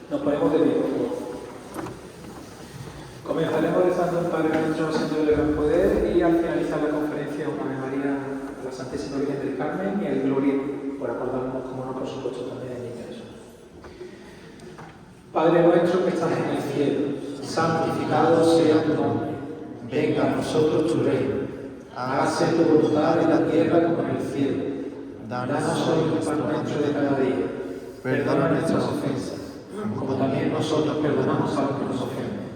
Nos ponemos de pie, por favor. Comenzaremos rezando un Padre Nuestro, Señor del Gran Poder, y al finalizar la conferencia una Ave María a la Santísima Virgen del Carmen y al Gloria, por acordarnos, como no, por supuesto, también de Niña Jesús. Padre nuestro que estás en el cielo, santificado sea tu nombre. Venga a nosotros tu reino. Hágase tu voluntad en la tierra como en el cielo. Danos hoy el pan nuestro de cada día. Perdona nuestras ofensas, como también nosotros perdonamos a los que nos ofenden.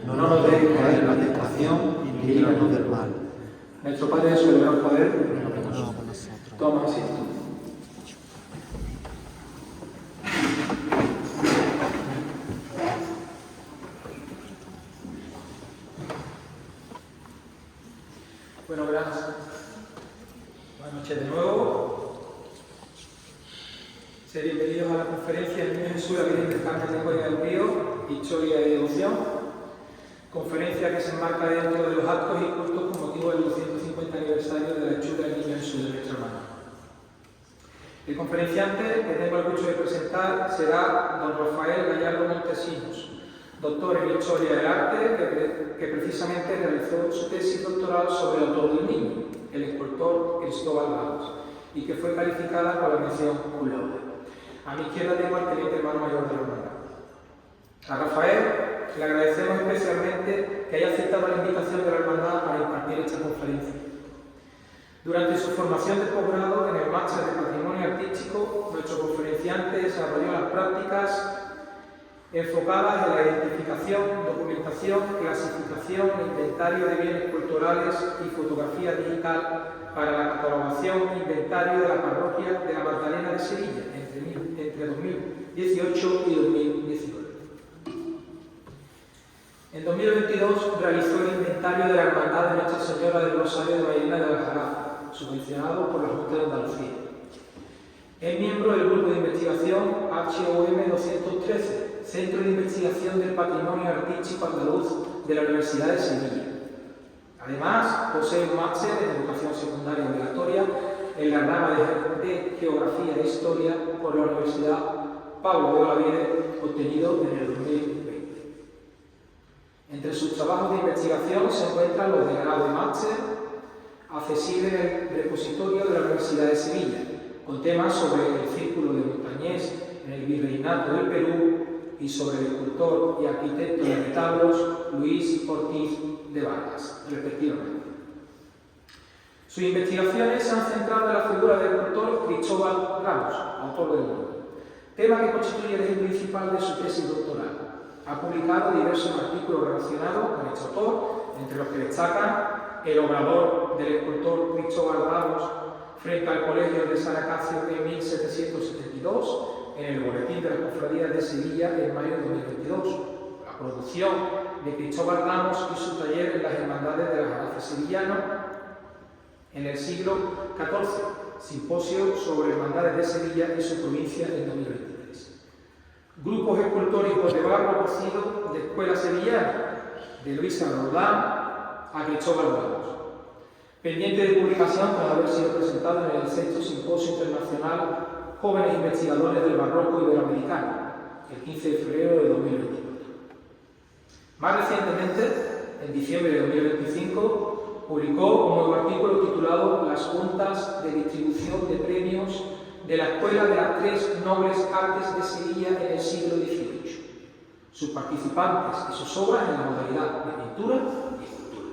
No nos dejes caer en la tentación y líbranos del mal. Nuestro Padre de su gran poder, toma asiento. Bueno, gracias. Buenas noches de nuevo. Sean bienvenidos a la conferencia El Niño Jesús, la Virgen del Carmen de Cuellar del Río, Historia y Devoción. Conferencia que se enmarca dentro de los actos y cultos con motivo del 250 aniversario de la hechura del Niño Jesús de nuestra hermana. El conferenciante que tengo el gusto de presentar será don Rafael Gallardo Montesinos, doctor en Historia del Arte, que precisamente realizó su tesis doctoral sobre el autor del niño, el escultor Cristóbal Ramos, y que fue calificada con la mención cum laude. A mi izquierda tengo al teniente hermano mayor de la hermandad. A Rafael le agradecemos especialmente que haya aceptado la invitación de la hermandad para impartir esta conferencia. Durante su formación de posgrado en el máster de Patrimonio Artístico, nuestro conferenciante desarrolló las prácticas enfocadas en la identificación, documentación, clasificación, inventario de bienes culturales y fotografía digital para la catalogación e inventario de la parroquia de la Magdalena de Sevilla entre 2018 y 2019. En 2022 realizó el inventario de la Hermandad de Nuestra Señora del Rosario de Mairena de Alcalá, subvencionado por la Junta de Andalucía. Es miembro del grupo de investigación HOM 213, Centro de Investigación del Patrimonio Artístico Andaluz de la Universidad de Sevilla. Además, posee un máster en Educación Secundaria Obligatoria en la rama de Geografía e Historia por la Universidad Pablo de Olavide, obtenido en el 2020. Entre sus trabajos de investigación se encuentran los de grado de máster, accesible en el repositorio de la Universidad de Sevilla, con temas sobre el Círculo de Montañés en el Virreinato del Perú y sobre el escultor y arquitecto de retablos Luis Ortiz de Vargas, respectivamente. Sus investigaciones se han centrado en la figura del escultor Cristóbal Ramos, autor del nombre, tema que constituye el eje principal de su tesis doctoral. Ha publicado diversos artículos relacionados con este autor, entre los que destacan el obrador del escultor Cristóbal Ramos frente al Colegio de San Acacio en 1772, en el Boletín de las Cofradías de Sevilla en mayo de 2022, la producción de Cristóbal Ramos y su taller en las Hermandades de las Araces Sevillanos en el siglo XIV, simposio sobre Hermandades de Sevilla y su provincia en 2023. Grupos escultóricos de barro cocido de Escuela Sevillana, de Luisa Roldán a Cristóbal Ramos, pendiente de publicación tras haber sido presentado en el sexto Simposio Internacional Jóvenes Investigadores del Barroco Iberoamericano, el 15 de febrero de 2024. Más recientemente, en diciembre de 2025, publicó un nuevo artículo titulado Las juntas de distribución de premios de la Escuela de las Tres Nobles Artes de Sevilla en el siglo XVIII, sus participantes y sus obras en la modalidad de pintura y escultura,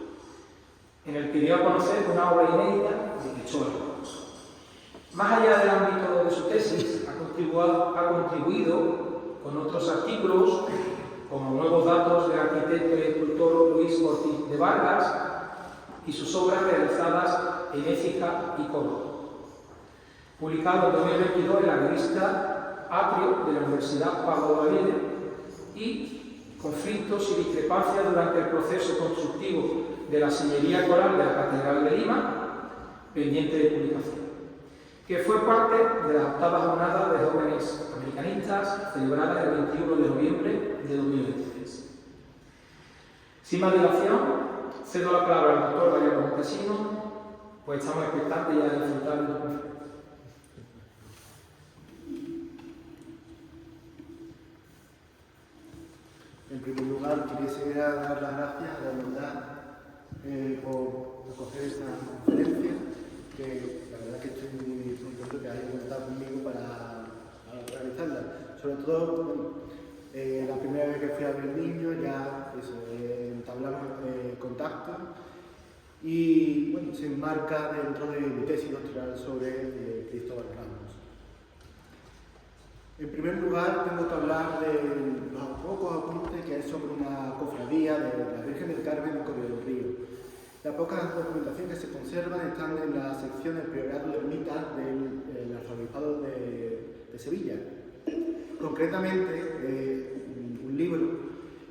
en el que dio a conocer una obra inédita de Cristóbal Ramos. Más allá del ámbito de su tesis, ha contribuido con otros artículos, como Nuevos datos del arquitecto y escultor Luis Ortiz de Vargas y sus obras realizadas en Écija y Córdoba. Publicado en 2022 en la revista Atrio de la Universidad Pablo de Olavide, y Conflictos y discrepancias durante el proceso constructivo de la sillería coral de la Catedral de Lima, pendiente de publicación, que fue parte de la octava jornada de jóvenes americanistas celebrada el 21 de noviembre de 2023. Sin más dilación, cedo la palabra al doctor Gallardo Montesinos, pues estamos expectantes ya de disfrutar de tu conferencia. En primer lugar, quisiera dar las gracias a la hermandad por acoger esta conferencia, que la verdad que estoy muy contento que hayan contado conmigo para realizarla. Sobre todo, bueno, la primera vez que fui a Berlín ya entablamos contacto y bueno, se enmarca dentro de mi tesis doctoral sobre Cristóbal Ramos. En primer lugar, tengo que hablar de los pocos apuntes que hay sobre una cofradía de la Virgen del Carmen en Coria del Río. La poca documentación que se conserva están en la sección del Priorato de Ermitas del Arzobispado de Sevilla. Concretamente, un libro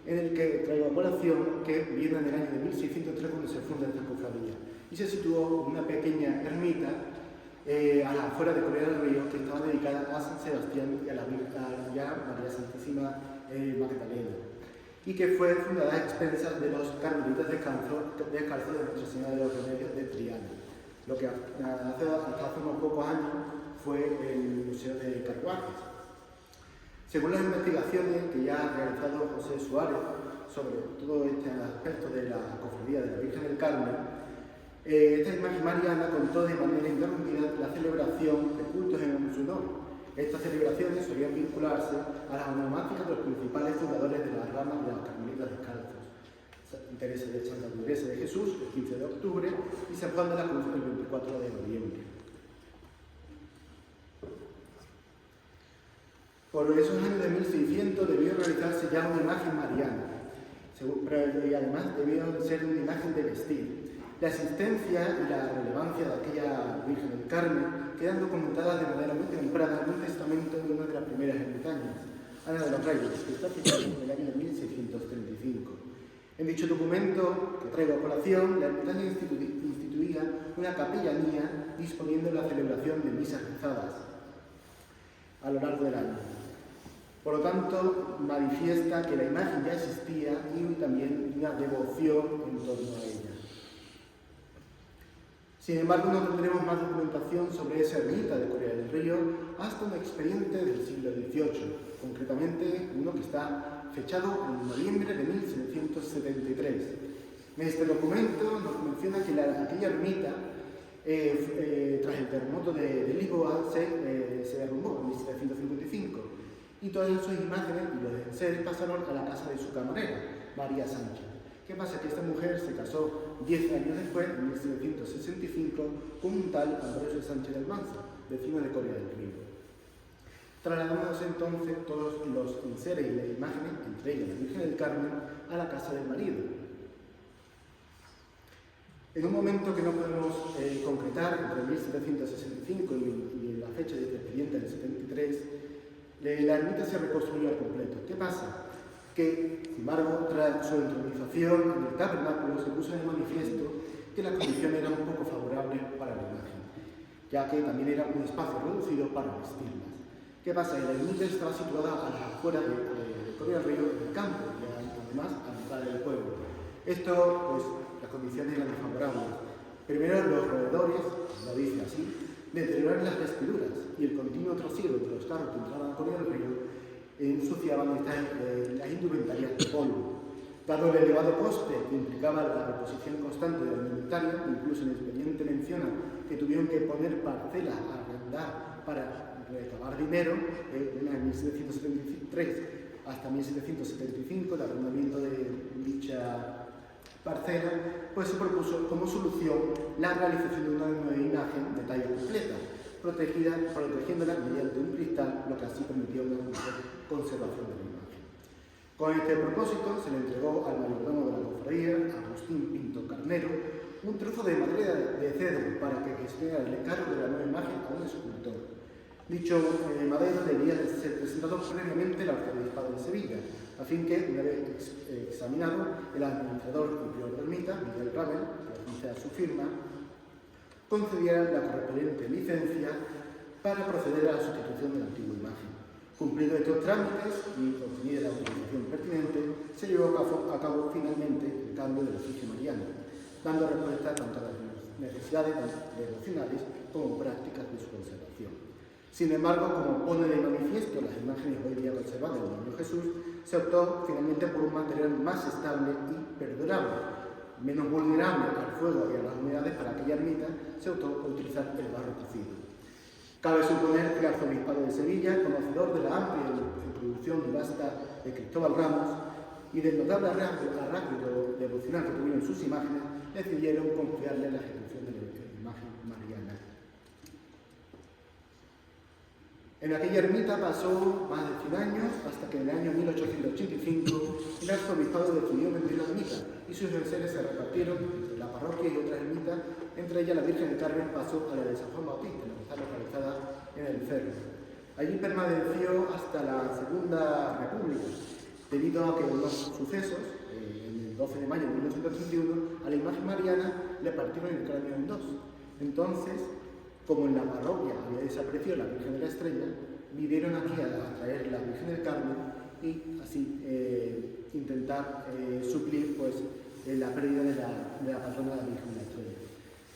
en el que traigo a colación que viene del año de 1603 cuando se funda esta cofradía y se situó una pequeña ermita a las afueras de Coria del Río, que estaba dedicada a San Sebastián y a la María Santísima Magdalena, y que fue fundada a expensas de los carmelitas descalzos de Nuestra Señora de los Remedios de Triana, lo que hasta hace unos pocos años fue el Museo de Carruajes. Según las investigaciones que ya ha realizado José Suárez sobre todo este aspecto de la cofradía de la Virgen del Carmen, esta imagen mariana contó de manera interrumpida la celebración de cultos en su honor. Estas celebraciones solían vincularse a las onomásticas de los principales fundadores de la rama de los carmelitas descalzos: Santa Teresa de Jesús, el 15 de octubre, y San Juan de la Cruz, el 24 de noviembre. Por esos años de 1600 debió realizarse ya una imagen mariana, y además debió ser una imagen de vestir. La existencia y la relevancia de aquella Virgen del Carmen quedan documentadas de manera muy temprana en un testamento de una de las primeras ermitañas, Ana de los Reyes, que está fijado en el año de 1635. En dicho documento, que traigo a colación, la ermitaña instituía una capellanía disponiendo la celebración de misas rezadas a lo largo del año. Por lo tanto, manifiesta que la imagen ya existía y también una devoción en torno a ella. Sin embargo, no tendremos más documentación sobre esa ermita de Coria del Río hasta un expediente del siglo XVIII, concretamente uno que está fechado en noviembre de 1773. En este documento nos menciona que aquella ermita, tras el terremoto de Lisboa, se derrumbó en 1755 y todas sus imágenes y los enseres pasaron a la casa de su camarera, María Sánchez. ¿Qué pasa? Que esta mujer se casó 10 años después, en 1765, con un tal Ambrosio Sánchez del Manza, vecino de Coria del Río. Trasladamos entonces todos los enseres y las imágenes, entre ellas la Virgen del Carmen, a la casa del marido. En un momento que no podemos concretar, entre 1765 y la fecha de este expediente del 73, la ermita se reconstruyó al completo. ¿Qué pasa? Que, sin embargo, tras su entronización en el tabernáculo se puso de manifiesto que la condición era un poco favorable para la imagen, ya que también era un espacio reducido para vestirlas. ¿Qué pasa? La ermita estaba situada a las afueras de Coria del Río, en el campo, y además a mitad del pueblo. Esto, pues, las condiciones eran desfavorables. Primero, los roedores, lo dice así, deterioraron las vestiduras y el continuo trasiego de los carros que entraban a Coria del Río ensuciaban las indumentarias de polvo. Dado el elevado coste que implicaba la reposición constante del inventario, incluso en el expediente menciona que tuvieron que poner parcelas a arrendar para recabar dinero, en 1773 hasta 1775, el arrendamiento de dicha parcela, pues se propuso como solución la realización de una nueva imagen de talla completa, protegiéndola mediante un cristal, lo que así permitía una mejor conservación de la imagen. Con este propósito se le entregó al mayordomo de la cofradía, Agustín Pinto Carnero, un trozo de madera de cedro para que gestionara el encargo de la nueva imagen a un escultor. Dicho madero debía de ser presentado previamente al arzobispado de Sevilla, a fin que, una vez examinado, el administrador y prior de ermita, Miguel Ravel, que anuncia su firma, concediera la correspondiente licencia para proceder a la sustitución de la antigua imagen. Cumplidos estos trámites y obtenida la autorización pertinente, se llevó a cabo finalmente el cambio del oficio mariano, dando respuesta tanto a las necesidades devocionales como prácticas de su conservación. Sin embargo, como pone de manifiesto las imágenes hoy día conservadas del Niño Jesús, se optó finalmente por un material más estable y perdurable, menos vulnerable al fuego y a las humedades. Para aquella ermita se optó por utilizar el barro cocido. Cabe suponer que el arzobispado de Sevilla, conocedor de la amplia producción y vasta de Cristóbal Ramos y del notable arraigo devocional que tuvieron sus imágenes, decidieron confiarle la ejecución de la imagen mariana. En aquella ermita pasó más de 100 años, hasta que en el año 1885 el arzobispado decidió vender la ermita y sus enseres se repartieron entre la parroquia y otras ermitas. Entre ellas la Virgen del Carmen pasó a la de San Juan Bautista, la que está localizada en el Cerro. Allí permaneció hasta la Segunda República, debido a que en unos sucesos, en el 12 de mayo de 1931, a la imagen mariana le partieron el cráneo en dos. Entonces, como en la parroquia había desaparecido la Virgen de la Estrella, vinieron aquí a traer la Virgen del Carmen y así intentar suplir pues, la pérdida de la patrona de la Virgen de la Estrella.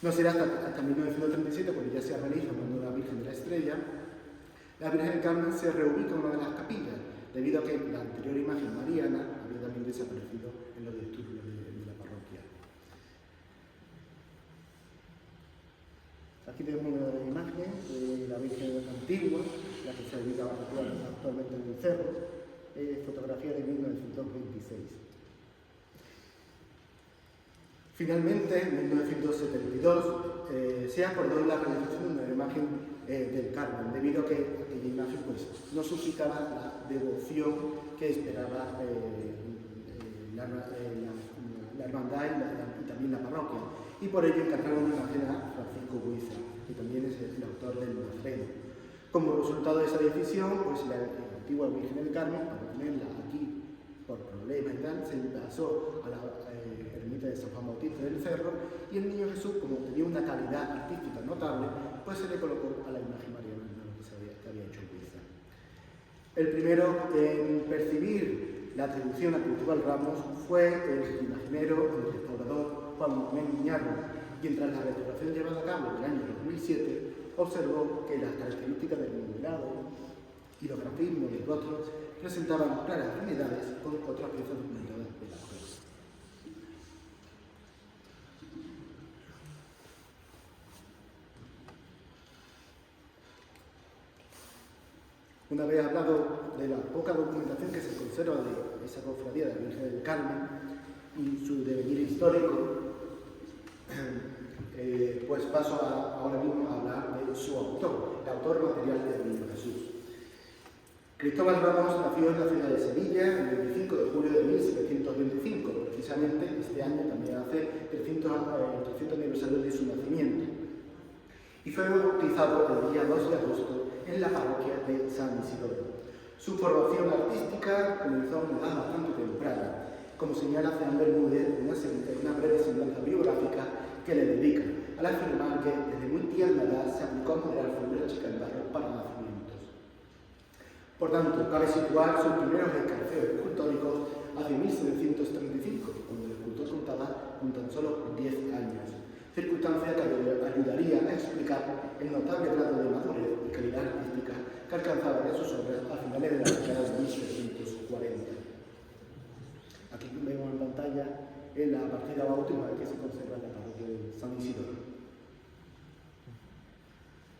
No será hasta 1937, cuando ya se realiza una nueva Virgen de la Estrella, la Virgen del Carmen se reubica en una de las capillas, debido a que la anterior imagen mariana había también desaparecido en los disturbios de la parroquia. Aquí tenemos una de las imágenes de la Virgen antigua, la que se ubica actualmente en el cerro, fotografía de 1926. Finalmente, en 1972, se acordó la realización de una imagen del Carmen, debido a que aquella imagen pues, no suscitaba la devoción que esperaba la hermandad y también la parroquia. Y por ello encargaron una imagen a Francisco Buiza, que también es el autor del Nazareno. Como resultado de esa decisión, pues la antigua Virgen del Carmen, para tenerla aquí por problemas y tal, se pasó a la ermita de San Juan Bautista del Cerro, y el Niño Jesús, como tenía una calidad artística notable, pues se le colocó a la imagen mariana que había hecho Buiza. El primero en percibir la atribución a Cristóbal Ramos fue el imaginero, el restaurador Juan Manuel Miñarro, quien tras la restauración llevada a cabo en el año 2007 observó que las características del modelado y los grafismos del rostro presentaban claras afinidades con otras piezas documentadas de la obra. Una vez hablado de la poca documentación que se conserva de esa cofradía de la Virgen del Carmen y su devenir histórico, pues paso ahora mismo a hablar de su autor, el autor material del Niño Jesús. Cristóbal Ramos nació en la ciudad de Sevilla el 25 de julio de 1725, precisamente este año también hace el 300 aniversario de su nacimiento, y fue bautizado el día 2 de agosto en la parroquia de San Isidoro. Su formación artística comenzó a una edad bastante temprana, como señala Fernán Bermúdez en una breve semblanza biográfica que le dedica, al afirmar que desde muy tierna edad se aplicó a modelar figuras chicas en barro para nacimientos. Por tanto, cabe situar sus primeros escarceos escultóricos hacia 1735, cuando el escultor contaba con tan solo 10 años, circunstancia que ayudaría a explicar el notable grado de madurez y calidad artística que alcanzaba de sus obras a finales de la década de 1740. Aquí vemos en pantalla la partida bautismal que se conserva en la parroquia de San Isidoro.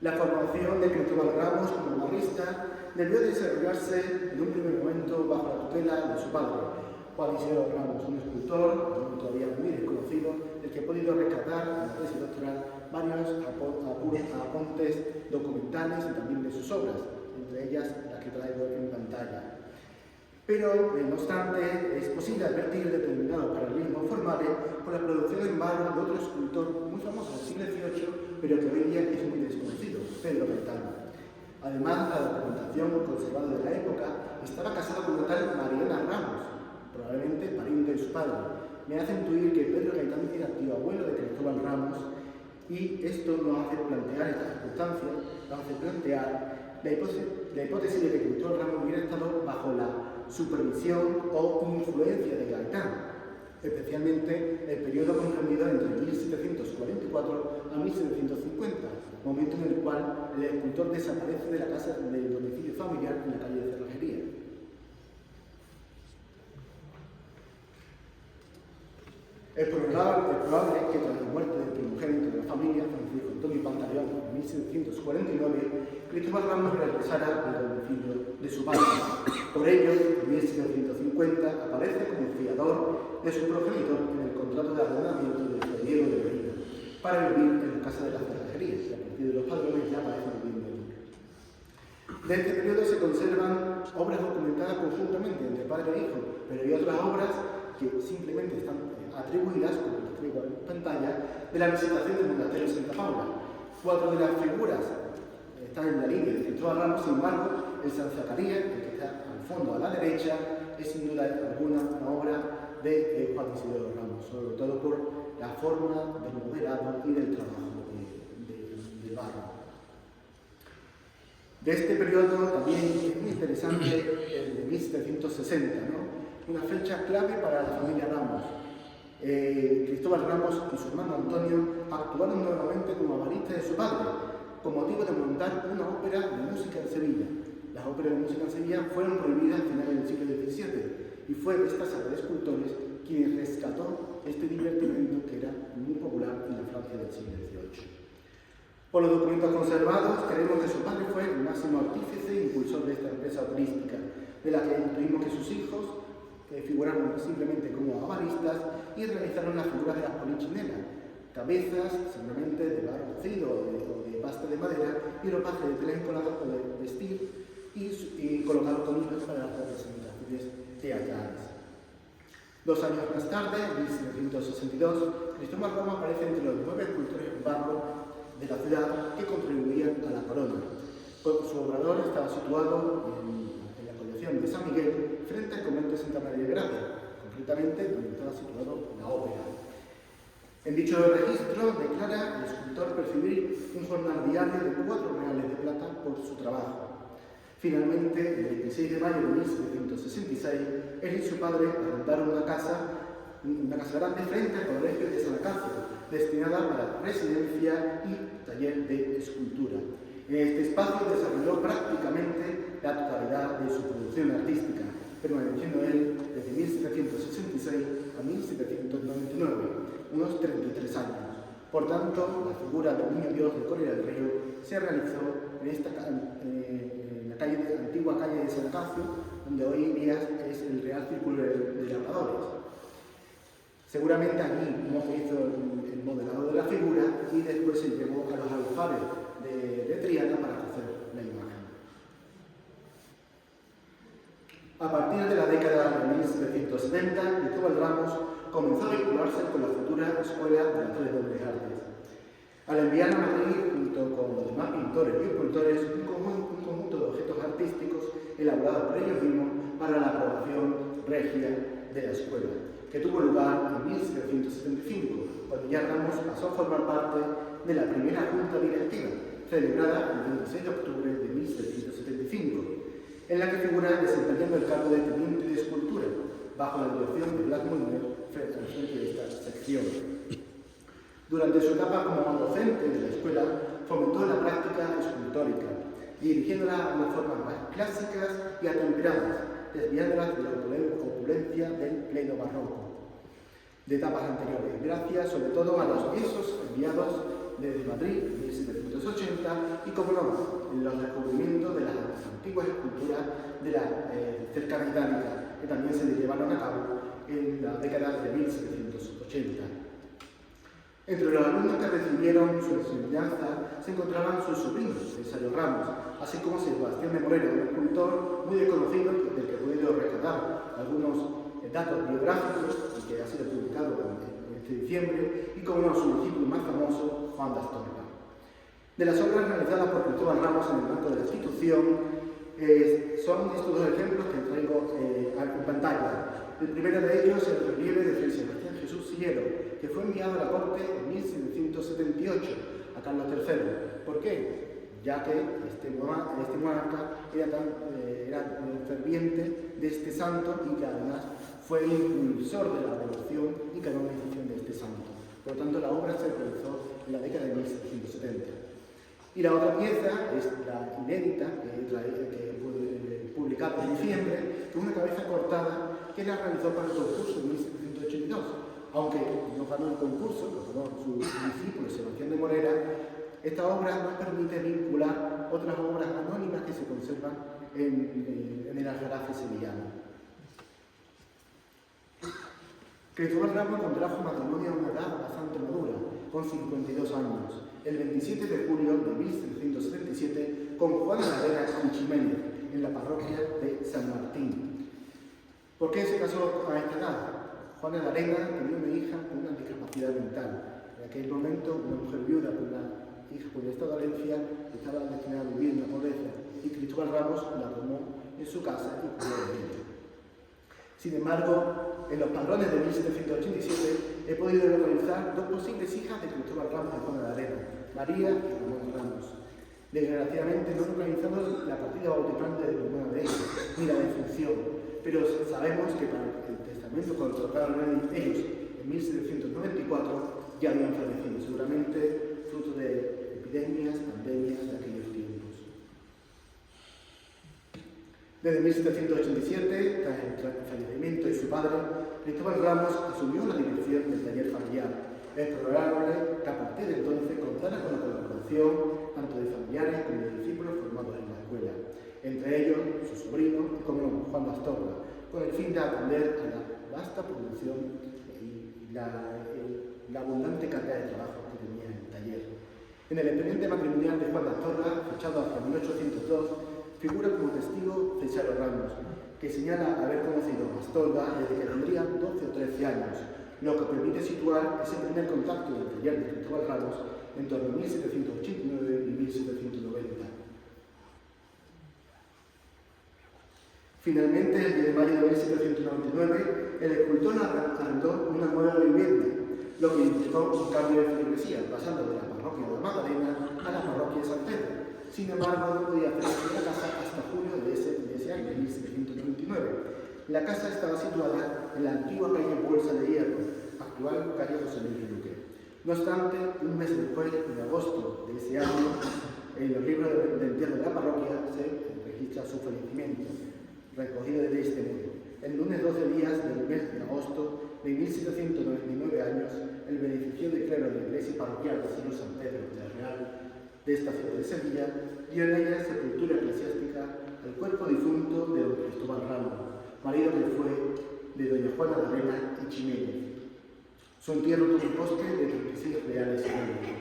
La formación de Cristóbal Ramos como barrista debió desarrollarse en un primer momento bajo la tutela de su padre, Juan Isidoro Ramos, un escultor todavía muy desconocido, del que he podido rescatar en la tesis doctoral varios apuntes documentales y también de sus obras, entre ellas las que traigo en pantalla. Pero, no obstante, es posible advertir determinados paralelismos formales con la producción en barro de otro escultor muy famoso del siglo XVIII, pero que hoy día es muy desconocido, Pedro Gaetano. Además, la documentación conservada de la época estaba casado con una tal Mariana Ramos, probablemente pariente de su padre. Me hace intuir que Pedro Gaetano era tío abuelo de Cristóbal Ramos, y esto nos hace plantear esta circunstancia, nos hace plantear la hipótesis de que Cristóbal Ramos hubiera estado bajo la supervisión o influencia de Gaetano, especialmente el periodo comprendido entre 1744 a 1750, momento en el cual el escultor desaparece de la casa del domicilio familiar en la calle de Cerrajería. Es probable que tras la muerte del primogénito de la familia, Francisco Antonio Pantaleón, en 1749, Cristóbal Ramos regresara al domicilio de su padre. Por ello, en 1750 aparece como fiador de su progenitor en el contrato de arrendamiento de Fray Diego de Medina para vivir en la casa de las cerrajerías, y a partir de los padrones ya aparece viviendo allí. De este periodo se conservan obras documentadas conjuntamente entre padre e hijo, pero hay otras obras que simplemente están atribuidas, como les traigo en pantalla, de la visitación del monasterio de Santa Paula. 4 de las figuras están en la línea de Cristóbal Ramos, sin embargo, el San Zacarías, el que está al fondo a la derecha, es sin duda alguna una obra de Juan Isidoro Ramos, sobre todo por la forma del modelado y del trabajo de barro. De este periodo también es muy interesante el de 1760, ¿no? Una fecha clave para la familia Ramos. Cristóbal Ramos y su hermano Antonio actuaron nuevamente como avaristas de su padre, con motivo de montar una ópera de música en Sevilla. Las óperas de música en Sevilla fueron prohibidas a finales del siglo XVII y fue esta sala de escultores quien rescató este divertimento que era muy popular en la Francia del siglo XVIII. Por los documentos conservados, creemos que su padre fue el máximo artífice e impulsor de esta empresa operística, de la que intuimos que sus hijos figuraron simplemente como avaristas y realizaron las figuras de las polichinelas, cabezas seguramente de barro cocido o de pasta de madera y ropaje de tela encolada para vestir y colocados con hilos para las representaciones teatrales. 2 años más tarde, en 1762, Cristóbal Ramos aparece entre los 9 escultores en barro de la ciudad que contribuían a la corona. Su obrador estaba situado en la colección de San Miguel, frente al convento de Santa María de Gracia, concretamente donde estaba situado la ópera. En dicho registro declara el escultor percibir un jornal diario de 4 reales de plata por su trabajo. Finalmente, el 26 de mayo de 1766, él y su padre arrendaron una casa grande frente al colegio de San Acacio, destinada para residencia y taller de escultura. En este espacio desarrolló prácticamente la totalidad de su producción artística, permaneciendo él desde 1766 a 1799, unos 33 años. Por tanto, la figura del Niño Dios de Coria del Río se realizó en la antigua calle de San Acacio, donde hoy día es el Real Círculo de Labradores. Seguramente allí no se hizo el modelado de la figura y después se llevó a los alfares de Triana para hacer la imagen. A partir de la década de 1770, Cristóbal Ramos comenzó a vincularse con la futura Escuela de las Tres Nobles Artes. Al enviar a Madrid, junto con los demás pintores y escultores, un conjunto de objetos artísticos elaborados por ellos mismos para la aprobación regia de la escuela, que tuvo lugar en 1775, cuando ya Ramos pasó a formar parte de la primera junta directiva, celebrada el 26 de octubre de 1775, en la que figura desempeñando el cargo de teniente de escultura, bajo la dirección de Blas Moliner, frente de esta sección. Durante su etapa como docente de la escuela, fomentó la práctica escultórica, dirigiéndola a unas formas más clásicas y atemperadas, desviándolas de la opulencia del pleno barroco de etapas anteriores, gracias sobre todo a los piezos enviados desde Madrid en 1780 y, como no, en los descubrimientos de las antiguas esculturas de la cercana Itálica, que también se llevaron a cabo en la década de 1780. Entre los alumnos que recibieron su enseñanza se encontraban sus sobrinos, Cesáreo Ramos, así como Sebastián de Moreno, un escultor muy desconocido del que he podido rescatar algunos datos biográficos y que ha sido publicado en este diciembre, y como no, su discípulo más famoso, Juan de Astorga. De las obras realizadas por Cristóbal Ramos en el marco de la institución, son estos 2 ejemplos que traigo en pantalla. El primero de ellos es el relieve de Fray Sebastián Jesús Sillero, que fue enviado a la corte en 1778 a Carlos III. ¿Por qué? Ya que este monarca era ferviente de este santo y que además fue el impulsor de la devoción y canonización de este santo. Por lo tanto, la obra se realizó en la década de 1770. Y la otra pieza es la inédita, que fue publicada en diciembre, que es una cabeza cortada que la realizó para el concurso en 1782. Aunque no ganó el concurso, lo ganó su discípulo Sebastián de Morera, esta obra nos permite vincular otras obras anónimas que se conservan en el Aljarafe sevillano. Cristóbal Ramos contrajo matrimonio a una edad bastante madura, con 52 años, el 27 de julio de 1777, con Juana de Arena y Ximénez, en la parroquia de San Martín. ¿Por qué se casó a esta edad? Juana de Arena tenía una hija con una discapacidad mental. En aquel momento, una mujer viuda con una hija con esta dolencia estaba destinada a vivir en la pobreza, y Cristóbal Ramos la tomó en su casa y cuidó de ella. Sin embargo, en los padrones de 1787 he podido localizar dos posibles hijas de Cristóbal Ramos y Juana de Arena, María y Ramón Ramos. Desgraciadamente no he localizado la partida bautismal de ninguna de ellas, ni la defunción, pero sabemos que para el testamento que otorgaron ellos en 1794 ya habían fallecido, seguramente fruto de epidemias, pandemias de aquellos tiempos. Desde 1787, tras el fallecimiento de su padre, Cristóbal Ramos asumió la dirección del taller familiar. Es probable que a partir de entonces contara con la colaboración tanto de familiares como de discípulos formados en la escuela, entre ellos su sobrino, como Juan de Astorga, con el fin de atender a la vasta producción y la abundante carga de trabajo que tenía el taller. En el expediente matrimonial de Juan de Astorga, fechado hasta 1802, figura como testigo Cesaro Ramos, que señala haber conocido a Astorga desde que tendría 12 o 13 años, lo que permite situar ese primer contacto del taller de Cristóbal Ramos en torno a 1789 y 1790. Finalmente, el 10 de mayo de 1799, el escultor arrendó una nueva vivienda, lo que implicó un cambio de feligresía, pasando de la parroquia de la Magdalena a la parroquia de San Pedro. Sin embargo, no podía hacer la casa hasta julio de ese año, 1799. La casa estaba situada en la antigua calle Bolsa de Hierro, actual calle José Luis Luque. No obstante, un mes después, en agosto de ese año, en los libros de entierro de la parroquia se registra su fallecimiento, recogido de este modo. El lunes 12 días del mes de agosto de 1799 años, el beneficio de clero de la iglesia parroquial del Señor San Pedro del Real de esta ciudad de Sevilla dio en ella sepultura eclesiástica al cuerpo difunto de don Cristóbal Ramos, marido que fue de doña Juana de Arena y Ximénez. Su entierro tuvo un coste de 36 reales y medio.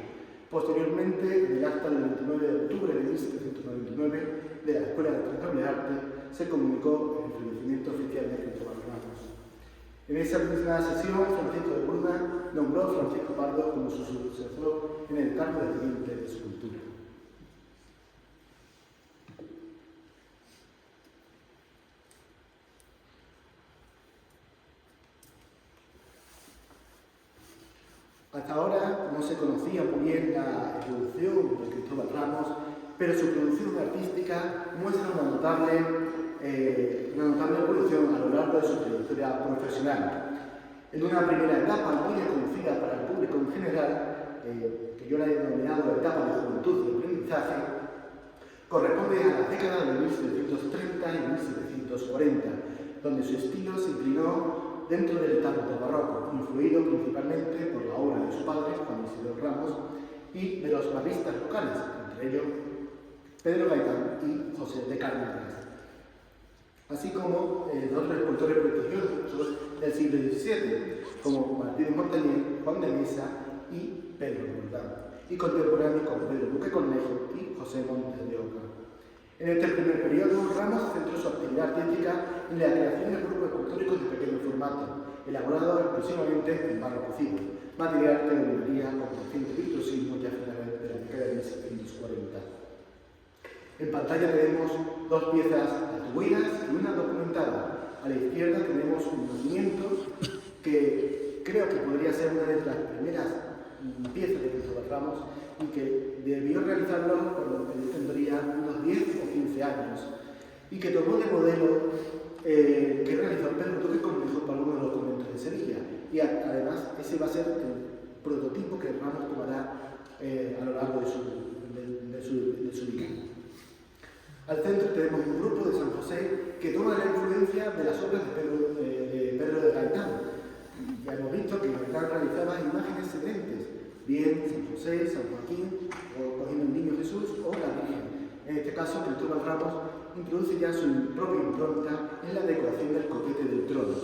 Posteriormente, en el acta del 29 de octubre de 1799 de la Escuela de Tratable Arte, se comunicó el fallecimiento oficial de Cristóbal Ramos. En esa misma sesión, Francisco de Bruna nombró a Francisco Pardo como su sucesor en el cargo de teniente de escultura. Hasta ahora no se conocía muy bien la evolución de Cristóbal Ramos, pero su producción artística muestra una notable evolución a lo largo de su trayectoria profesional. En una primera etapa muy desconocida para el público en general, que yo la he denominado etapa de juventud y aprendizaje, corresponde a la década de 1730 y 1740, donde su estilo se inclinó dentro del tanto barroco, influido principalmente por la obra de su padre, Juan Isidro Ramos, y de los maristas locales, entre ellos Pedro Gaitán y José de Cárdenas, así como de otros escultores prestigiosos del siglo XVII, como Martín Montañés, Juan de Mesa y Pedro Roldán, y contemporáneos como Pedro Duque Cornejo y José Montes de Oca. En este primer periodo, Ramos centró su actividad artística en la creación de grupos escultóricos de pequeño formato, elaborados exclusivamente en barro cocido, material que denominaría como reciente virtuosismo ya a finales de la década de 1740. En pantalla tenemos dos piezas atribuidas y una documentada. A la izquierda tenemos un movimiento que creo que podría ser una de las primeras piezas de Cristóbal Ramos y que debió realizarlo por lo que yo tendría unos 10 o 15 años y que tomó de modelo que realizó Pedro Duque Cornejo para uno de los conventos de Sevilla, y además ese va a ser el prototipo que Ramos tomará a lo largo de su su vida. Al centro tenemos un grupo de San José que toma la influencia de las obras de Pedro de Gaitán. Ya hemos visto que Gaitán realizaba imágenes excelentes, bien San José, San Joaquín, o cogiendo el Niño Jesús o la Virgen. En este caso, Cristóbal Ramos introduce ya su propia impronta en la decoración del copete del trono.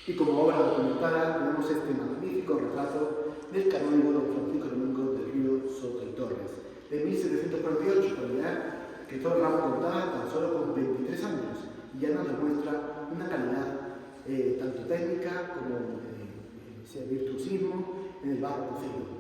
Y como obra documentada tenemos este magnífico retrato del canónigo don Francisco Domingo del Río Soto y Torres, de 1748, cuando ya Cristóbal Ramos contaba tan solo con 23 años y ya nos demuestra una calidad tanto técnica como ese virtuosismo en el barro cocido.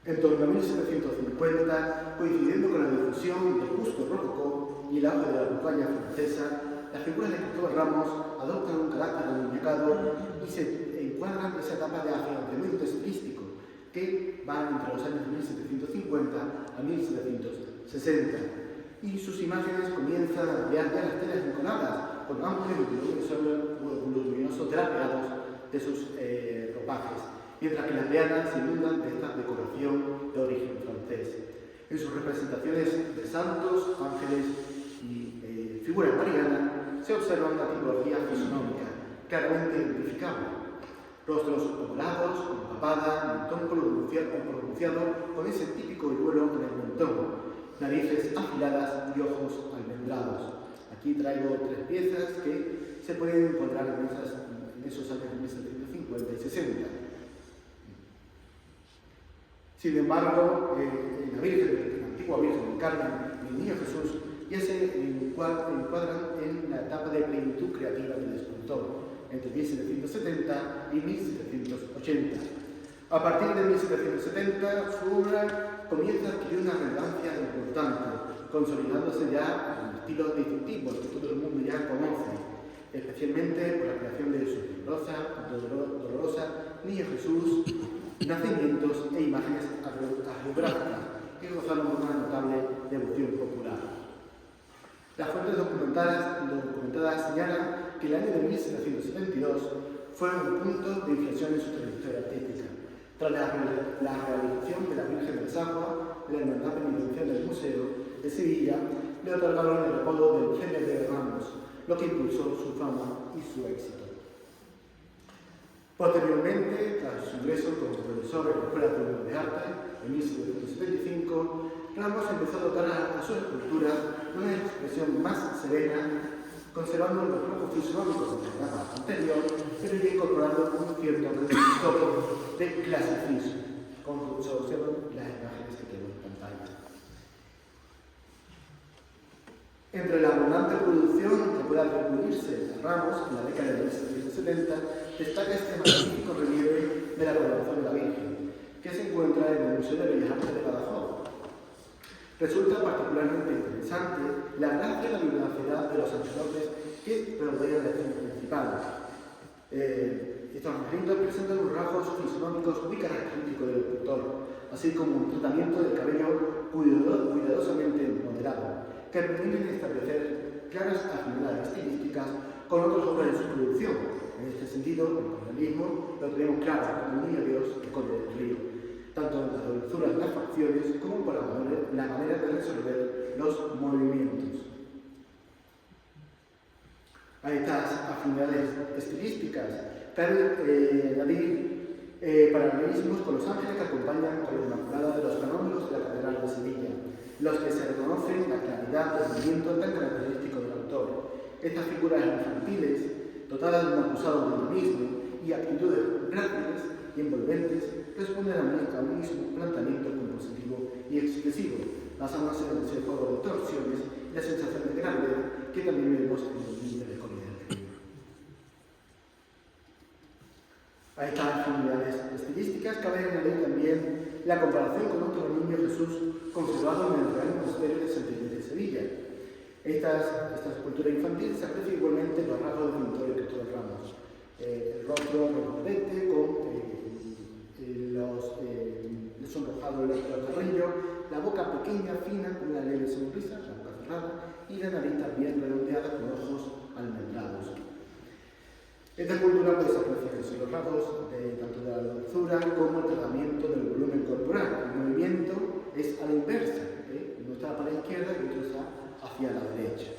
En torno a 1750, coincidiendo con la difusión del gusto rococó y el auge de la campaña francesa, las figuras de Cristóbal Ramos adoptan un carácter amuñecado y se encuadran en esa etapa de afianzamiento estilístico que va entre los años 1750 a 1760. Y sus imágenes comienzan a ampliar ya las telas enconadas con amplios y voluminosos drapeados de sus ropajes, mientras que las lianas se inundan de esta decoración de origen francés. En sus representaciones de santos, ángeles y figuras marianas se observa una tipología fisonómica claramente identificable. Rostros ovalados, con papada, mentón pronunciado con ese típico hiluelo en el mentón, narices afiladas y ojos almendrados. Aquí traigo 3 piezas que se pueden encontrar en esos años 1750 y 60. Sin embargo, la antigua Virgen del Carmen y el Niño Jesús ya se encuadran en la etapa de plenitud creativa del escultor, entre 1770 y 1780. A partir de 1770, su obra comienza a adquirir una relevancia importante, consolidándose ya en estilos distintivos que todo el mundo ya conoce, especialmente por la creación de su dolorosa Niño Jesús, nacimientos e imágenes hagiográficas que gozaron de una notable devoción popular. Las fuentes documentadas señalan que el año de 1772 fue un punto de inflexión en su trayectoria artística. Tras la realización de la Virgen del Sagua, de la Hermandad Penitencial del Museo de Sevilla, le otorgaron el apodo del Genio de Ramos, lo que impulsó su fama y su éxito. Posteriormente, tras su ingreso como profesor en la Escuela Superior de Arte, en 1775, Ramos empezó a dotar a su escultura una expresión más serena, conservando los rasgos fisonómicos de la etapa anterior, pero ya incorporando un cierto toque de clasicismo, como se observan las imágenes que tenemos en pantalla. Entre la abundante producción que puede atribuirse a Ramos en la década de 1770, destaca este magnífico relieve de la coronación de la Virgen, que se encuentra en el Museo de Bellas Artes de Badajoz. Resulta particularmente interesante la gracia y la vivacidad de los sacerdotes que rodean la escena principal. Estos recintos presentan unos rasgos fisonómicos muy característicos del escultor, así como un tratamiento del cabello cuidadosamente moderado, que permiten establecer claras afinidades estilísticas con otros obras de su producción. En este sentido, el cornelismo lo tenemos claro con el Niño Dios y con el Río, tanto en las dulzuras de las facciones como por la manera de resolver los movimientos. A estas afinidades estilísticas cabe añadir paralelismos con los ángeles que acompañan con la Inmaculada de los canónigos de la Catedral de Sevilla, los que se reconocen la claridad del movimiento tan característico del autor. Estas figuras infantiles, dotadas de un acusado dinamismo y actitudes gráciles y envolventes, responden a un mismo planteamiento compositivo y expresivo, basándose en ese juego de torsiones y la sensación de gravedad que también vemos en el límite de colina del río. A estas afinidades estilísticas cabe añadir también la comparación con otro Niño Jesús conservado en el Real Monasterio de Santa Inés de Sevilla. Esta escultura infantil se aprecia igualmente en los rasgos del pintor de Cristóbal Ramos. El rostro recordete con el sonrojado del carrillo, la boca pequeña, fina, con una leve sonrisa, la boca cerrada, y la nariz también redondeada con ojos almendrados. Esta cultura pues aprecia los rasgos tanto de la dulzura como el tratamiento del volumen corporal. El movimiento es a la inversa, uno está para la izquierda y otro está hacia la derecha.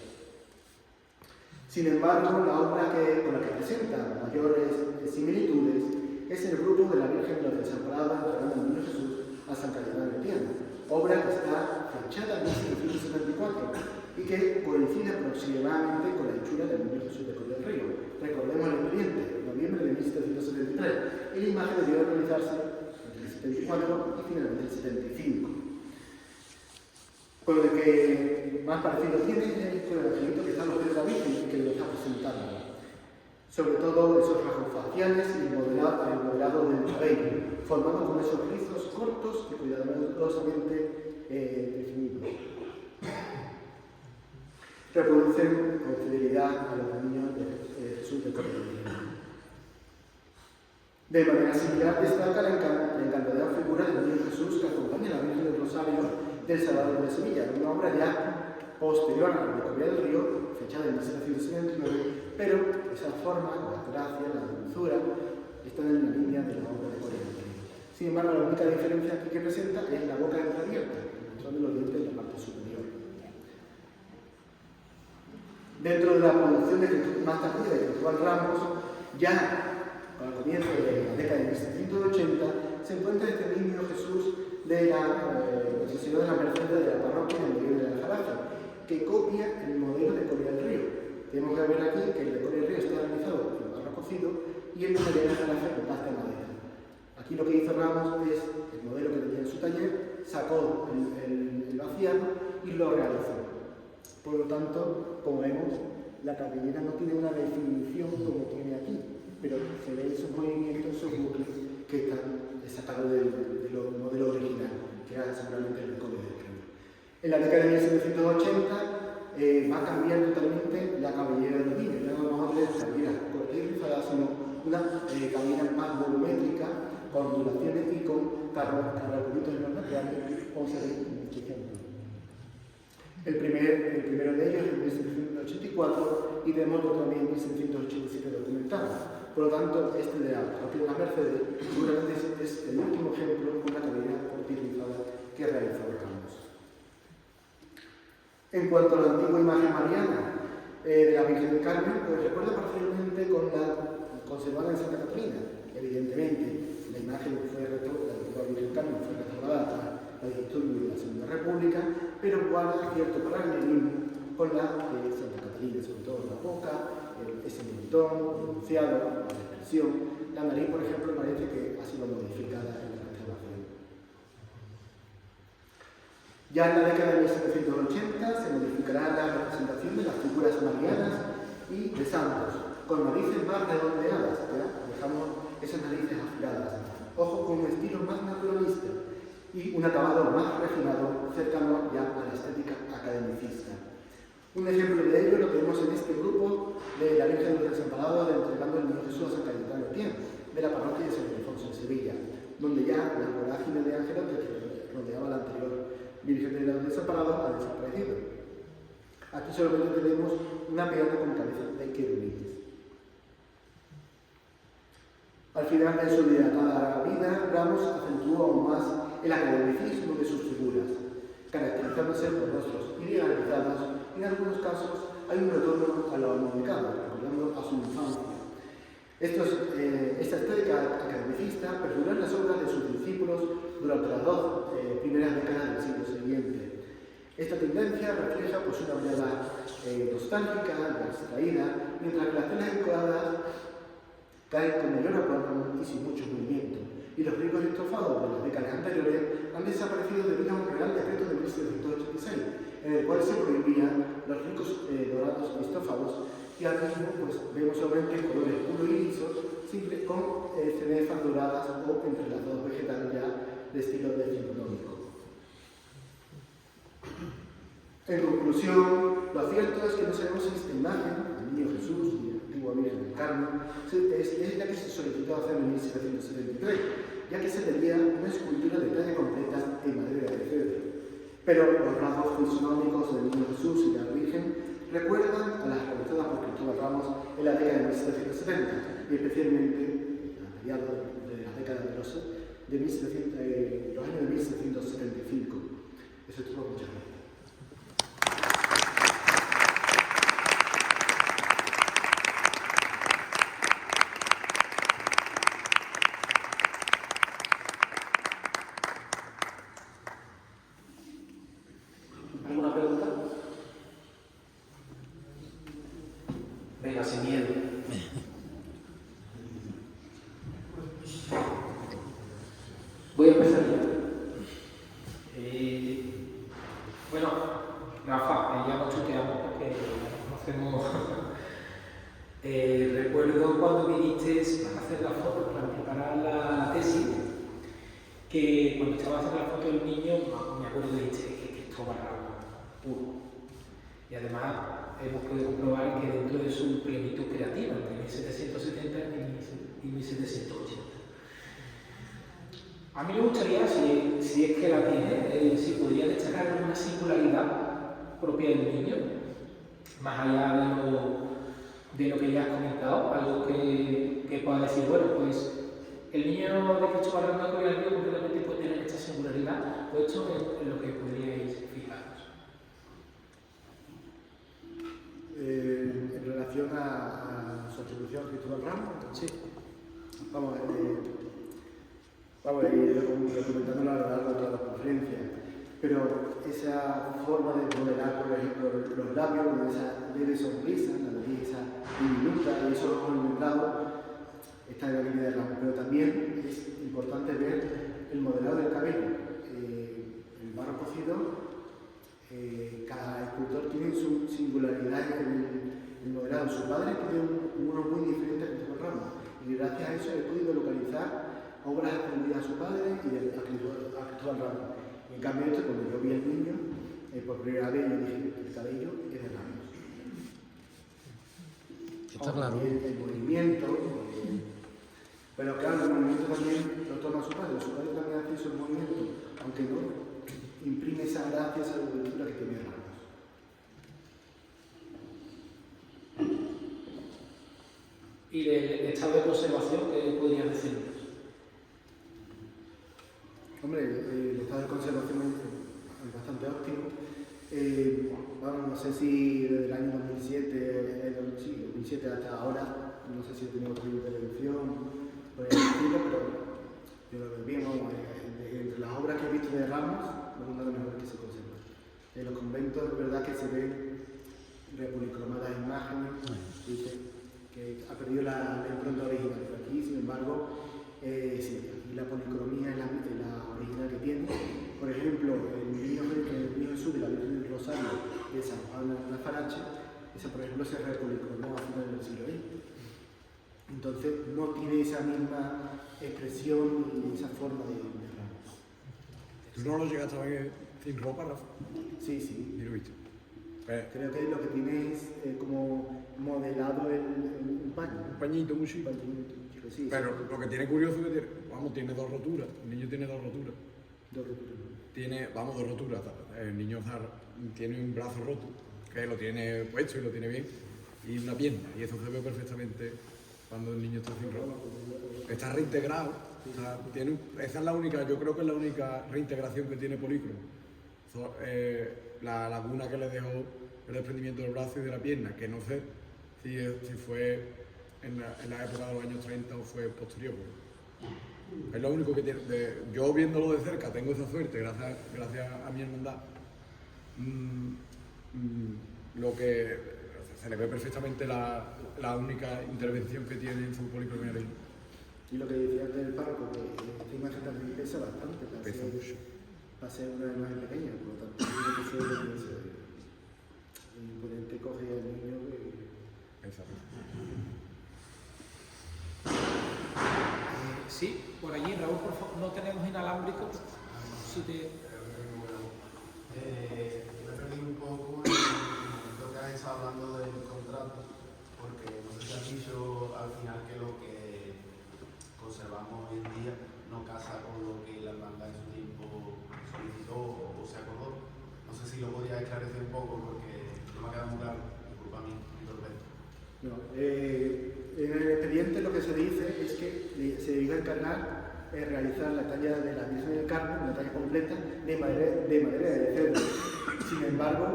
Sin embargo, la obra con la que presenta mayores similitudes es el grupo de la Virgen de los Desamparados entregando al Niño Jesús a San Cayetano de Tiana, obra que está fechada en 1774 y que coincide aproximadamente con la hechura del Niño Jesús de Coria del Río. Recordemos el expediente, noviembre de 1773, y la imagen debió realizarse entre el 74 y finalmente el 75. Con lo que más parecido tiene es con el angelito que está a los pies de la Virgen y que lo está presentando. Sobre todo esos rasgos faciales y el modelado del cabello, formado con esos rizos cortos y cuidadosamente definidos. Reproducen con fidelidad a los niños de Jesús de Coria del Río. De manera similar destaca la encantadora figura del Niño Jesús que acompaña a la Virgen del Rosario del Salvador de Sevilla, una obra ya posterior a la de Coria del Río, fechada en 1779, pero esa forma, la gracia, la dulzura, están en la línea de la obra de Coria del Río. Sin embargo, la única diferencia aquí que presenta es la boca entreabierta, mostrando los dientes en la parte superior. Dentro de la producción más tardía de Cristóbal Ramos, ya al comienzo de la década de 1780, se encuentra este Niño Jesús de Nuestra Señora de la Merced de la parroquia de Miguel de la Jarafa, que copia el modelo de Coria del Río. Tenemos que ver aquí que el de Coria del Río está realizado en barro cocido y el de Miguel de la Jarafa en pasta de madera. Aquí lo que hizo Ramos es el modelo que tenía en su taller, sacó el vaciado y lo realizó. Por lo tanto, como vemos, la cabellera no tiene una definición como tiene aquí, pero se ven esos movimientos, esos bucles que están sacados del modelo original, que era seguramente el de Coria del Río. En la década de 1780 va cambiando totalmente la cabellera del niño. Ya no vamos a ver cabelleras cortas y rizadas, sino una cabellera más volumétrica, con ondulaciones y con caracolitos en los laterales, como se ve en este ejemplo. El primero de ellos es en 1784 y tenemos otro también en 1787 documentado. Por lo tanto, este de la parroquia de las Mercedes seguramente es el último ejemplo con una cabellera cortizada que realizó Ramos. En cuanto a la antigua imagen mariana de la Virgen del Carmen, pues recuerda parcialmente con la conservada en Santa Catarina. Evidentemente, la imagen la antigua Virgen del Carmen fue restaurada tras la dictadura de la Segunda República, pero guarda cierto paralelismo con la de Santa Catarina, sobre todo la boca, ese mentón, el enunciado, la expresión. La nariz, por ejemplo, parece que ha sido modificada en la restauración. Ya en la década de 1780 se modificará la representación de las figuras marianas y de santos, con narices más redondeadas, dejamos esas narices afiladas, ojos con un estilo más naturalista y un acabado más refinado, cercano ya a la estética academicista. Un ejemplo de ello lo tenemos en este grupo de la Virgen de los Desamparados entregando el Niño Jesús a San Cayetano de Tiana, de la parroquia de San Ildefonso en Sevilla, donde ya la vorágine de ángeles que rodeaba la anterior Virgen de los Desamparados ha desaparecido. Aquí solamente tenemos una peana con cabeza de querubines. Al final de su dilatada vida, Ramos acentuó aún más el academicismo de sus figuras, caracterizándose por rostros idealizados. En algunos casos hay un retorno a lo armonicado, recordando a su infancia. Esta estética academicista perduró en las obras de sus discípulos durante las dos primeras décadas del siglo siguiente. Esta tendencia refleja pues, una mirada nostálgica, abstraída, mientras que las telas encuadradas caen con mayor aplomb y sin mucho movimiento, y los ricos estofados de las décadas anteriores han desaparecido debido a un real decreto de 1786, en el cual se prohibían los ricos dorados y estofados, y al mismo pues, vemos solamente colores puros y lisos, siempre con cenefas doradas o entrelazados vegetales ya de estilo decimonónico. En conclusión, lo cierto es que no sabemos si esta imagen, el Niño Jesús y la antigua Virgen del Carmen, es la que se solicitó hacer en 1773, ya que se pedía una escultura de talla completa en madera de cedro. Pero los rasgos fisonómicos del Niño Jesús y de la Virgen recuerdan a las realizadas por Cristóbal Ramos en la década de 1770 70, y especialmente a mediados de la década de los años de 1775. Eso es todo, muchas gracias. ¿Alguna pregunta? Venga, sin miedo. Voy a empezar ya. Bueno, Rafa, ya nos chuteamos porque nos conocemos. Recuerdo cuando viniste para hacer la foto, para preparar la tesis, que cuando estaba haciendo la foto del niño, me acuerdo de que esto va puro. Y además hemos podido comprobar que dentro de su plenitud creativa, entre 1770 y 1780. A mí me gustaría, si es que la tiene, si podría destacar alguna singularidad propia del niño, más allá de lo que ya has comentado, algo que pueda decir, bueno, pues el niño de que estoy hablando con el niño completamente puede tener esta singularidad, pues esto es en lo que podríais fijaros. En relación a su atribución a Cristóbal Ramos, Sí. vamos a ir documentándolo a lo largo de toda la conferencia, pero esa forma de modelar, por ejemplo, los labios con esa leve sonrisa, la nariz esa diminuta y esos ojos iluminados, está en la línea de Ramos, pero también es importante ver el modelado del cabello. El barro cocido, cada escultor tiene su singularidad en el modelado. Su padre tiene uno muy diferente a Cristóbal Ramos, y gracias a eso he podido localizar obras atribuidas a su padre y a Cristóbal Ramos. En cambio, esto, cuando yo vi al niño, por primera vez yo dije, el cabello es de Ramos. Está claro. El movimiento, pero claro, el movimiento también lo toma su padre también hace esos movimientos, aunque no imprime esa gracia, esa estructura que tiene Ramos. ¿Y del estado de conservación qué podrías decirnos? Hombre, el estado de conservación es bastante óptimo. No sé si desde el año 2007 hasta ahora, no sé si he tenido otro tipo de intervención por el estilo, pero yo lo veo bien. Entre las obras que he visto de Ramos, es una de las mejores que se conserva. En los conventos es verdad que se ven repolicromadas imágenes, dice que ha perdido la impronta original, pero aquí, sin embargo, sí, aquí la policromía es la original que tiene. Por ejemplo, el niño Jesús de la Virgen del Rosario de San Juan Lafarache, esa por ejemplo se repolicromó a finales del siglo XX. Entonces no tiene esa misma expresión y esa forma de Ramos. ¿Tú no lo llegaste a ver sin ropa, Rafa? Sí, sí. Ni lo viste. Creo que lo que tiene es como modelado un paño. Un pañito, un chico. Sí, Pero lo que tiene curioso es que tiene dos roturas. El niño tiene dos roturas. Dos roturas. Tiene, dos roturas. El niño tiene un brazo roto, que lo tiene puesto y lo tiene bien, y una pierna. Y eso se ve perfectamente cuando el niño está sin ropa. Está reintegrado. Esa es la única, yo creo que es la única reintegración que tiene Polícromo. La laguna que le dejó el desprendimiento del brazo y de la pierna, que no sé si fue en la época de los años 30 o fue posterior. Es lo único que tiene. Yo viéndolo de cerca tengo esa suerte, gracias a mi hermandad. Lo que se le ve perfectamente la única intervención que tiene en su policromía. Y lo que decías del párroco, que esta imagen también pesa bastante, Pesa mucho. Para ser una imagen pequeña, por lo tanto, tiene que ser imponente coge al niño. Exacto. Sí, por allí, Raúl, por favor, no tenemos inalámbricos. Si te... Me perdí un poco en lo que has estado hablando del contrato, porque no sé si has dicho al final que lo que conservamos hoy en día no casa con lo que la hermandad en su tiempo solicitó o se acordó. No sé si lo podría esclarecer un poco porque no me ha quedado muy claro, disculpa mi torpeza. No, En el expediente lo que se dice es que se iba a encargar realizar la talla de la Virgen del Carmen, una talla completa, de madera de cedro. Sin embargo,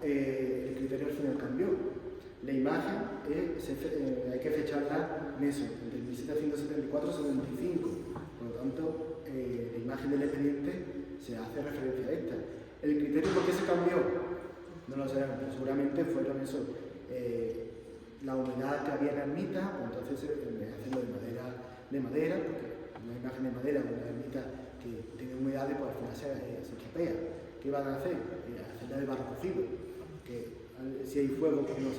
el criterio al final cambió. La imagen hay que fecharla en eso, entre 1774 y 75. Por lo tanto, la imagen del expediente se hace referencia a esta. ¿El criterio por qué se cambió? No lo sé, pero seguramente fueron eso. La humedad que había en la ermita, pues entonces hacerlo de madera, porque una imagen de madera, una ermita que tiene humedades, pues al final se estropea. ¿Qué van a hacer? Hacerla de barro cocido, que si hay fuego pues no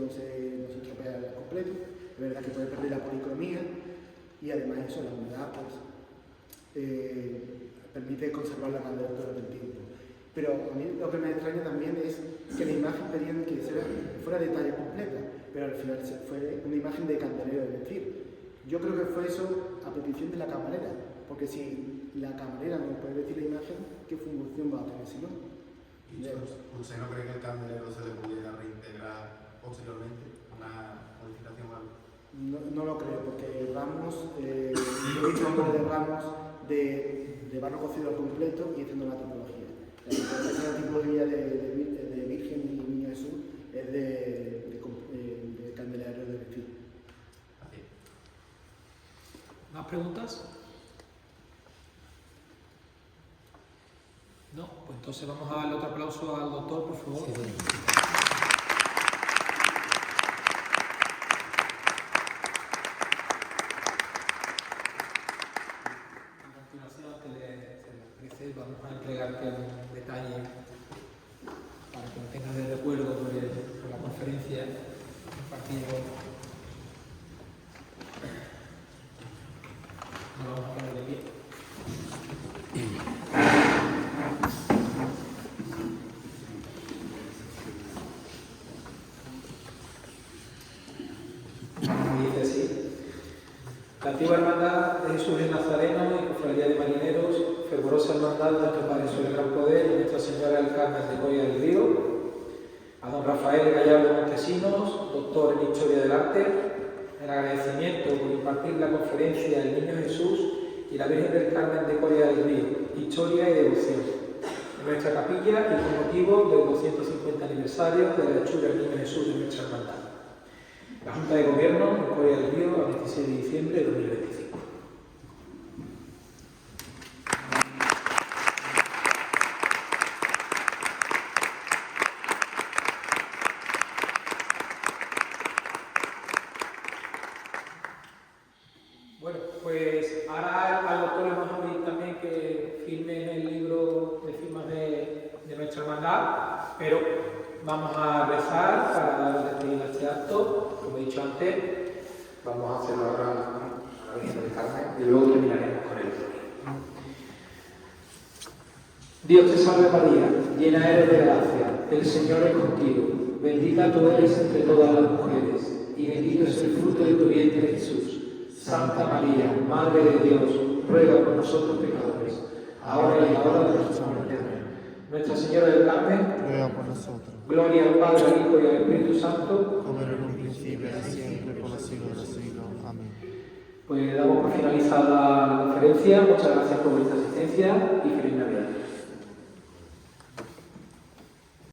se estropea completo. Es verdad que puede perder la policromía y además eso, la humedad pues, permite conservar la madera durante el tiempo. Pero a mí lo que me extraña también es que la imagen pedían que fuera de talla completa, pero al final fue una imagen de candelero, es decir, yo creo que fue eso a petición de la camarera, porque si la camarera no puede decir la imagen, ¿qué función va a tener si no? ¿Usted no cree que el candelero se le pudiera reintegrar posteriormente? ¿Una modificación o algo? No lo creo, porque Ramos, yo he visto nombre de Ramos de barro cocido al completo y haciendo la tipología. La tipología de Virgen y Niño Jesús es de candelero de vestir. ¿Más preguntas? No, pues entonces vamos a darle otro aplauso al doctor, por favor. Sí. A continuación, que le ofrece, vamos a entregarte un detalle para que lo tengas de recuerdo por la conferencia compartida. Nos vamos a poner de pie. Dice así: la antigua hermandad de Jesús el Nazareno y Cofradía de Marineros, fervorosa hermandad de nuestro Padre sobre el Gran Poder y Nuestra Señora del Carmen de Coria del Río, a don Rafael Gallardo Montesinos, doctor en Historia del Arte, el agradecimiento por impartir la conferencia El Niño Jesús y la Virgen del Carmen de Coria del Río, Historia y Devoción, en nuestra capilla y con motivo del 250 aniversario de la hechura del Niño Jesús de nuestra hermandad. La Junta de Gobierno en Coria del Río, a 26 de diciembre de 2025. Bueno, pues ahora al doctor le vamos a pedir también que firme en el libro de firmas de nuestra hermandad, pero vamos a rezar para dar la despedida a este acto. Como he dicho antes, vamos a hacerlo ahora a la Virgen del Carmen y luego terminaremos con el día. Dios te salve María, llena eres de gracia, el Señor es contigo, bendita tú eres entre todas las mujeres, y bendito es el fruto de tu vientre Jesús. Santa María, Madre de Dios, ruega por nosotros pecadores, ahora y en la hora de nuestra muerte. Nuestra Señora del Carmen, ruega por nosotros. Gloria al Padre, al Hijo y al Espíritu Santo, Como era en un principio, y siempre, por los siglos de los siglos. Amén. Pues damos por finalizada la conferencia. Muchas gracias por vuestra asistencia y feliz Navidad.